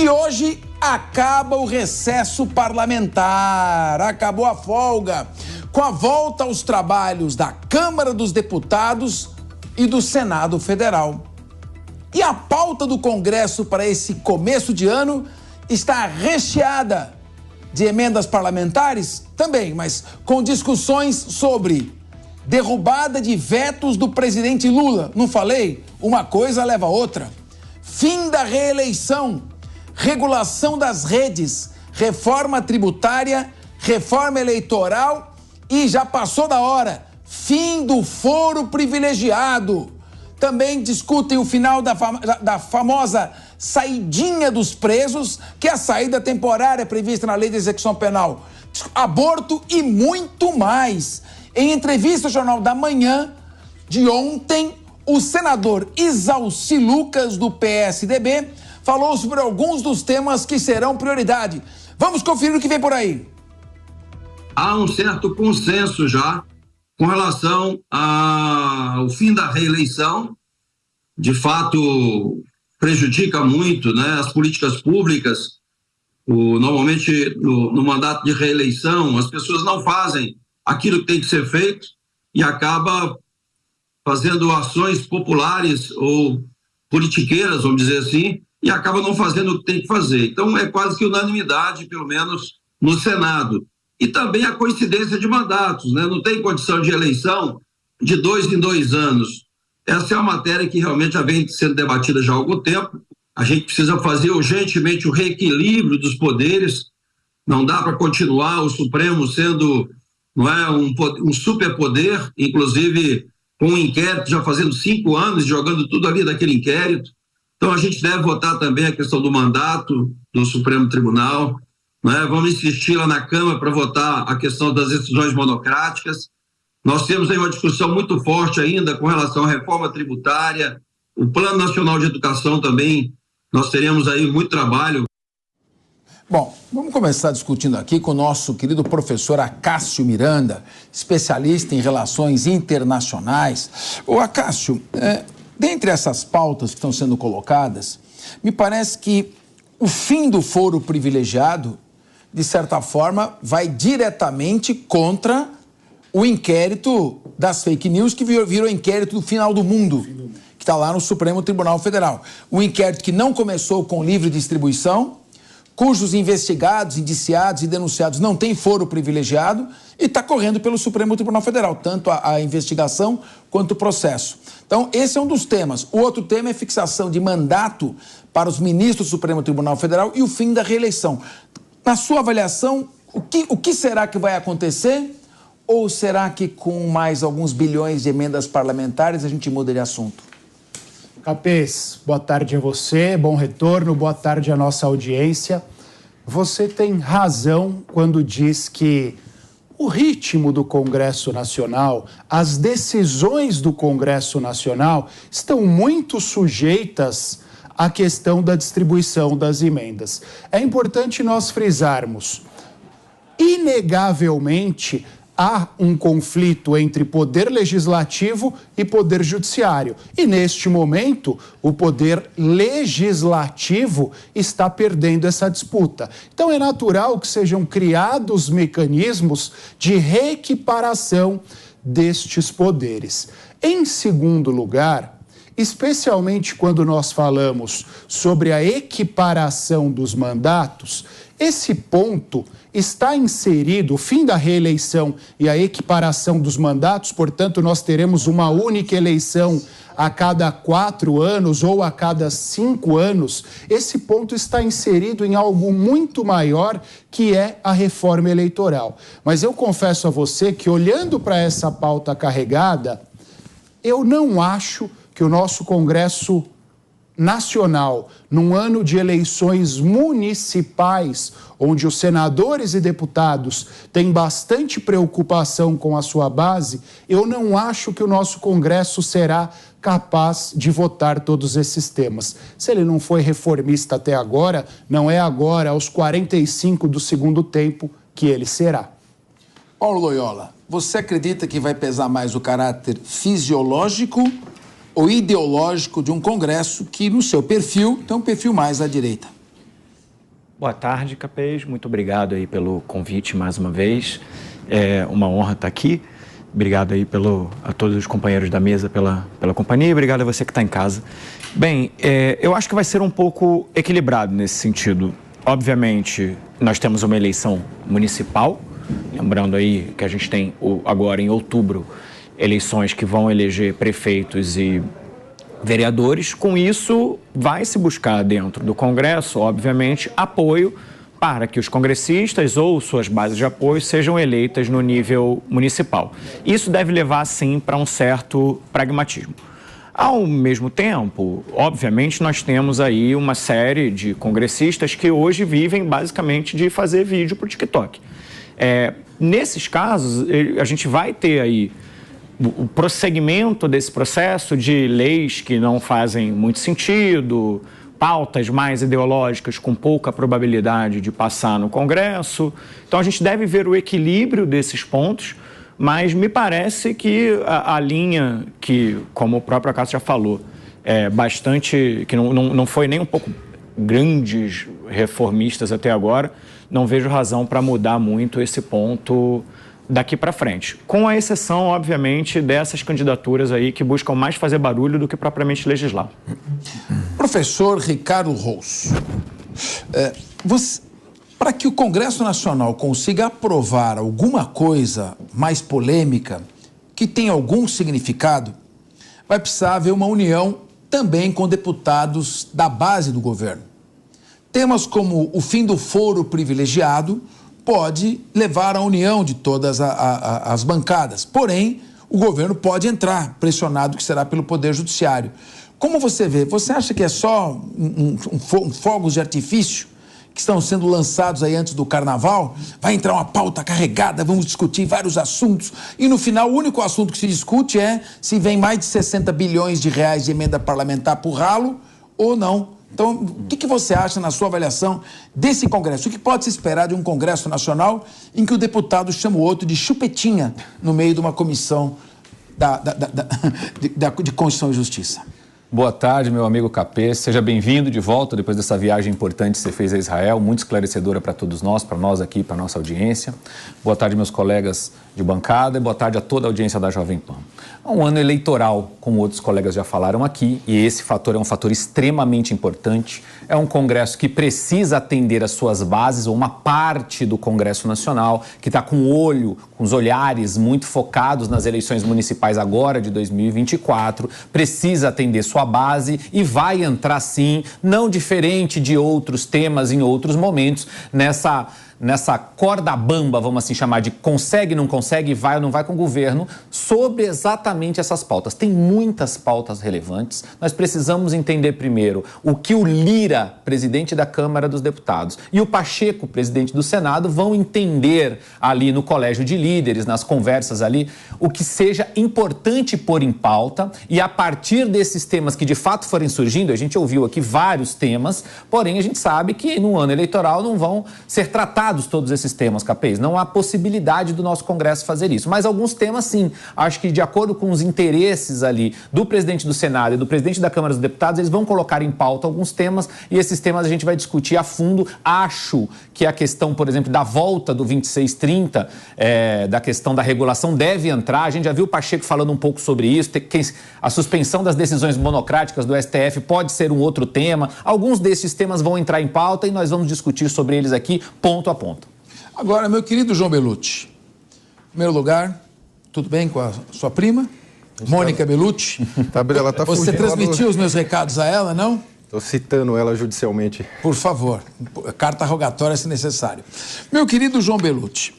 E hoje acaba o recesso parlamentar, acabou a folga, com a volta aos trabalhos da Câmara dos Deputados e do Senado Federal. E a pauta do Congresso para esse começo de ano está recheada de emendas parlamentares também, mas com discussões sobre derrubada de vetos do presidente Lula. Não falei? Uma coisa leva a outra. Fim da reeleição, regulação das redes, reforma tributária, reforma eleitoral e já passou da hora, fim do foro privilegiado. Também discutem o final da famosa saidinha dos presos, que é a saída temporária prevista na Lei de Execução Penal, aborto e muito mais. Em entrevista ao Jornal da Manhã de ontem, o senador Isalci Lucas, do PSDB, falou sobre alguns dos temas que serão prioridade. Vamos conferir o que vem por aí. Há um certo consenso já com relação ao fim da reeleição. De fato, prejudica muito, né, as políticas públicas. Normalmente, no mandato de reeleição, as pessoas não fazem aquilo que tem que ser feito e acaba fazendo ações populares ou politiqueiras, vamos dizer assim, e acaba não fazendo o que tem que fazer. Então, é quase que unanimidade, pelo menos no Senado. E também a coincidência de mandatos, né? Não tem condição de eleição de 2 em 2 anos. Essa é uma matéria que realmente já vem sendo debatida já há algum tempo. A gente precisa fazer urgentemente o reequilíbrio dos poderes. Não dá para continuar o Supremo sendo, não é, um superpoder, inclusive com um inquérito já fazendo 5 anos, jogando tudo ali daquele inquérito. Então a gente deve votar também a questão do mandato do Supremo Tribunal, né? Vamos insistir lá na Câmara para votar a questão das decisões monocráticas. Nós temos aí uma discussão muito forte ainda com relação à reforma tributária, o Plano Nacional de Educação também, nós teremos aí muito trabalho. Bom, vamos começar discutindo aqui com o nosso querido professor Acácio Miranda, especialista em relações internacionais. Ô Acácio, dentre essas pautas que estão sendo colocadas, me parece que o fim do foro privilegiado, de certa forma, vai diretamente contra o inquérito das fake news que virou inquérito do final do mundo, que está lá no Supremo Tribunal Federal. Um inquérito que não começou com livre distribuição, cujos investigados, indiciados e denunciados não têm foro privilegiado e está correndo pelo Supremo Tribunal Federal, tanto a investigação quanto o processo. Então, esse é um dos temas. O outro tema é fixação de mandato para os ministros do Supremo Tribunal Federal e o fim da reeleição. Na sua avaliação, o que será que vai acontecer? Ou será que com mais alguns bilhões de emendas parlamentares a gente muda de assunto? Capês, boa tarde a você, bom retorno, boa tarde à nossa audiência. Você tem razão quando diz que o ritmo do Congresso Nacional, as decisões do Congresso Nacional estão muito sujeitas à questão da distribuição das emendas. É importante nós frisarmos, inegavelmente, há um conflito entre poder legislativo e poder judiciário. E, neste momento, o poder legislativo está perdendo essa disputa. Então, é natural que sejam criados mecanismos de reequiparação destes poderes. Em segundo lugar, especialmente quando nós falamos sobre a equiparação dos mandatos, esse ponto está inserido, o fim da reeleição e a equiparação dos mandatos, portanto, nós teremos uma única eleição a cada 4 anos ou a cada 5 anos. Esse ponto está inserido em algo muito maior, que é a reforma eleitoral. Mas eu confesso a você que, olhando para essa pauta carregada, eu não acho que o nosso Congresso Nacional, num ano de eleições municipais, onde os senadores e deputados têm bastante preocupação com a sua base, eu não acho que o nosso Congresso será capaz de votar todos esses temas. Se ele não foi reformista até agora, não é agora, aos 45 do segundo tempo, que ele será. Paulo Loyola, você acredita que vai pesar mais o caráter fisiológico ou ideológico de um Congresso que, no seu perfil, tem um perfil mais à direita? Boa tarde, Capês. Muito obrigado aí pelo convite mais uma vez. É uma honra estar aqui. Obrigado aí a todos os companheiros da mesa pela companhia e obrigado a você que está em casa. Bem, eu acho que vai ser um pouco equilibrado nesse sentido. Obviamente, nós temos uma eleição municipal, lembrando aí que a gente tem agora em outubro eleições que vão eleger prefeitos e vereadores. Com isso, vai se buscar dentro do Congresso, obviamente, apoio para que os congressistas ou suas bases de apoio sejam eleitas no nível municipal. Isso deve levar, sim, para um certo pragmatismo. Ao mesmo tempo, obviamente, nós temos aí uma série de congressistas que hoje vivem basicamente de fazer vídeo para o TikTok. Nesses casos, a gente vai ter aí o prosseguimento desse processo de leis que não fazem muito sentido, pautas mais ideológicas com pouca probabilidade de passar no Congresso. Então, a gente deve ver o equilíbrio desses pontos, mas me parece que a linha que, como o próprio Acácio já falou, que não foi nem um pouco grandes reformistas até agora, não vejo razão para mudar muito esse ponto daqui para frente, com a exceção, obviamente, dessas candidaturas aí que buscam mais fazer barulho do que propriamente legislar. Professor Ricardo Rous, para que o Congresso Nacional consiga aprovar alguma coisa mais polêmica, que tenha algum significado, vai precisar haver uma união também com deputados da base do governo. Temas como o fim do foro privilegiado pode levar à união de todas as bancadas. Porém, o governo pode entrar, pressionado que será pelo Poder Judiciário. Como você vê? Você acha que é só fogos de artifício que estão sendo lançados aí antes do Carnaval? Vai entrar uma pauta carregada, vamos discutir vários assuntos e no final o único assunto que se discute é se vem mais de 60 bilhões de reais de emenda parlamentar por ralo ou não. Então, o que você acha, na sua avaliação, desse Congresso? O que pode se esperar de um Congresso Nacional em que o deputado chama o outro de chupetinha no meio de uma comissão de Constituição e Justiça? Boa tarde, meu amigo Capês. Seja bem-vindo de volta depois dessa viagem importante que você fez a Israel, muito esclarecedora para todos nós, para nós aqui, para a nossa audiência. Boa tarde, meus colegas de bancada e boa tarde a toda a audiência da Jovem Pan. É um ano eleitoral, como outros colegas já falaram aqui, e esse fator é um fator extremamente importante. É um Congresso que precisa atender às suas bases, ou uma parte do Congresso Nacional, que está com os olhares muito focados nas eleições municipais agora de 2024, precisa atender sua base e vai entrar sim, não diferente de outros temas em outros momentos, nessa corda bamba, vamos assim chamar, de consegue, não consegue, vai ou não vai com o governo, sobre exatamente essas pautas. Tem muitas pautas relevantes. Nós precisamos entender primeiro o que o Lira, presidente da Câmara dos Deputados, e o Pacheco, presidente do Senado, vão entender ali no Colégio de Líderes, nas conversas ali, o que seja importante pôr em pauta, e a partir desses temas que de fato forem surgindo, a gente ouviu aqui vários temas, porém a gente sabe que no ano eleitoral não vão ser tratados todos esses temas, Capês. Não há possibilidade do nosso Congresso fazer isso. Mas alguns temas, sim. Acho que, de acordo com os interesses ali do presidente do Senado e do presidente da Câmara dos Deputados, eles vão colocar em pauta alguns temas e esses temas a gente vai discutir a fundo. Acho que a questão, por exemplo, da volta do 2630, da questão da regulação deve entrar. A gente já viu o Pacheco falando um pouco sobre isso. A suspensão das decisões monocráticas do STF pode ser um outro tema. Alguns desses temas vão entrar em pauta e nós vamos discutir sobre eles aqui, ponto a ponto. Agora, meu querido João Bellucci, em primeiro lugar, tudo bem com a sua prima? Mônica Bellucci? Ela tá Você transmitiu os meus recados a ela, não? Estou citando ela judicialmente. Por favor, carta rogatória se necessário. Meu querido João Bellucci,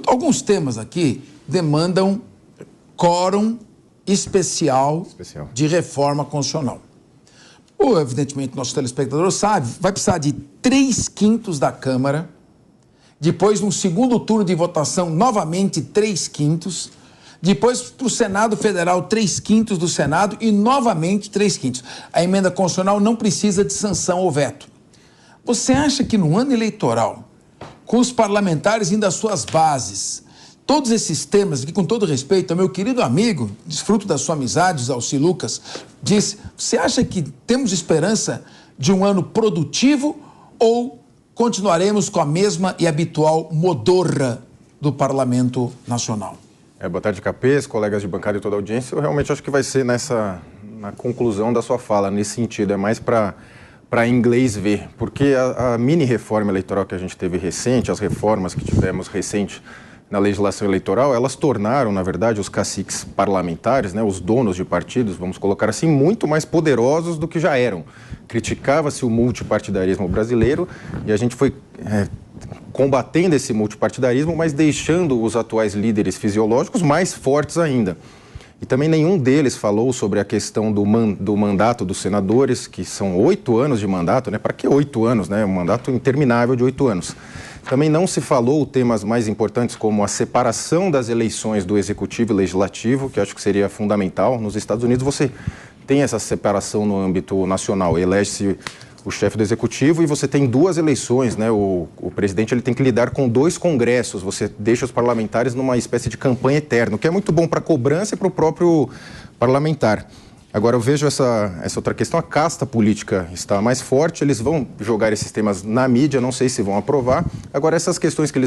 alguns temas aqui demandam quórum especial de reforma constitucional. Evidentemente, nosso telespectador sabe, vai precisar de 3/5 da Câmara, depois, num segundo turno de votação, novamente 3/5, depois para o Senado Federal, 3/5 do Senado e novamente 3/5. A emenda constitucional não precisa de sanção ou veto. Você acha que no ano eleitoral, com os parlamentares indo às suas bases, todos esses temas, aqui com todo respeito, meu querido amigo, desfruto da sua amizade, Alci Lucas, disse, você acha que temos esperança de um ano produtivo ou continuaremos com a mesma e habitual modorra do Parlamento Nacional. Boa tarde, Capês, colegas de bancada e toda a audiência. Eu realmente acho que vai ser na conclusão da sua fala, nesse sentido. É mais para inglês ver, porque a mini-reforma eleitoral que a gente teve recente, as reformas que tivemos recente na legislação eleitoral, elas tornaram, na verdade, os caciques parlamentares, né, os donos de partidos, vamos colocar assim, muito mais poderosos do que já eram. Criticava-se o multipartidarismo brasileiro e a gente foi combatendo esse multipartidarismo, mas deixando os atuais líderes fisiológicos mais fortes ainda. E também nenhum deles falou sobre a questão do mandato dos senadores, que são 8 anos de mandato, né? Para que 8 anos, né? Um mandato interminável de 8 anos. Também não se falou temas mais importantes como a separação das eleições do Executivo e Legislativo, que acho que seria fundamental. Nos Estados Unidos você tem essa separação no âmbito nacional, elege-se o chefe do Executivo e você tem 2 eleições, né? O presidente ele tem que lidar com 2 congressos, você deixa os parlamentares numa espécie de campanha eterna, o que é muito bom para a cobrança e para o próprio parlamentar. Agora eu vejo essa outra questão, a casta política está mais forte, eles vão jogar esses temas na mídia, não sei se vão aprovar. Agora essas questões que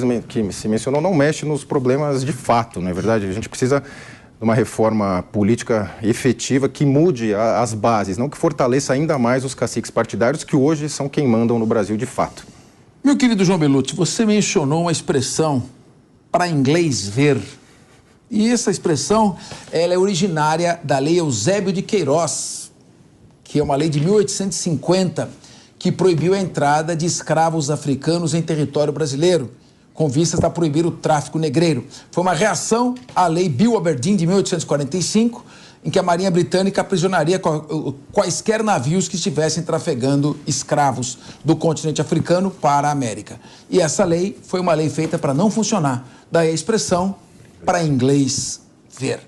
se mencionou não mexem nos problemas de fato, não é verdade? A gente precisa de uma reforma política efetiva que mude as bases, não que fortaleça ainda mais os caciques partidários que hoje são quem mandam no Brasil de fato. Meu querido João Belutti, você mencionou uma expressão para inglês ver. E essa expressão ela é originária da Lei Eusébio de Queiroz, que é uma lei de 1850 que proibiu a entrada de escravos africanos em território brasileiro, com vistas a proibir o tráfico negreiro. Foi uma reação à Lei Bill Aberdeen de 1845, em que a Marinha Britânica aprisionaria quaisquer navios que estivessem trafegando escravos do continente africano para a América. E essa lei foi uma lei feita para não funcionar. Daí a expressão para inglês ver.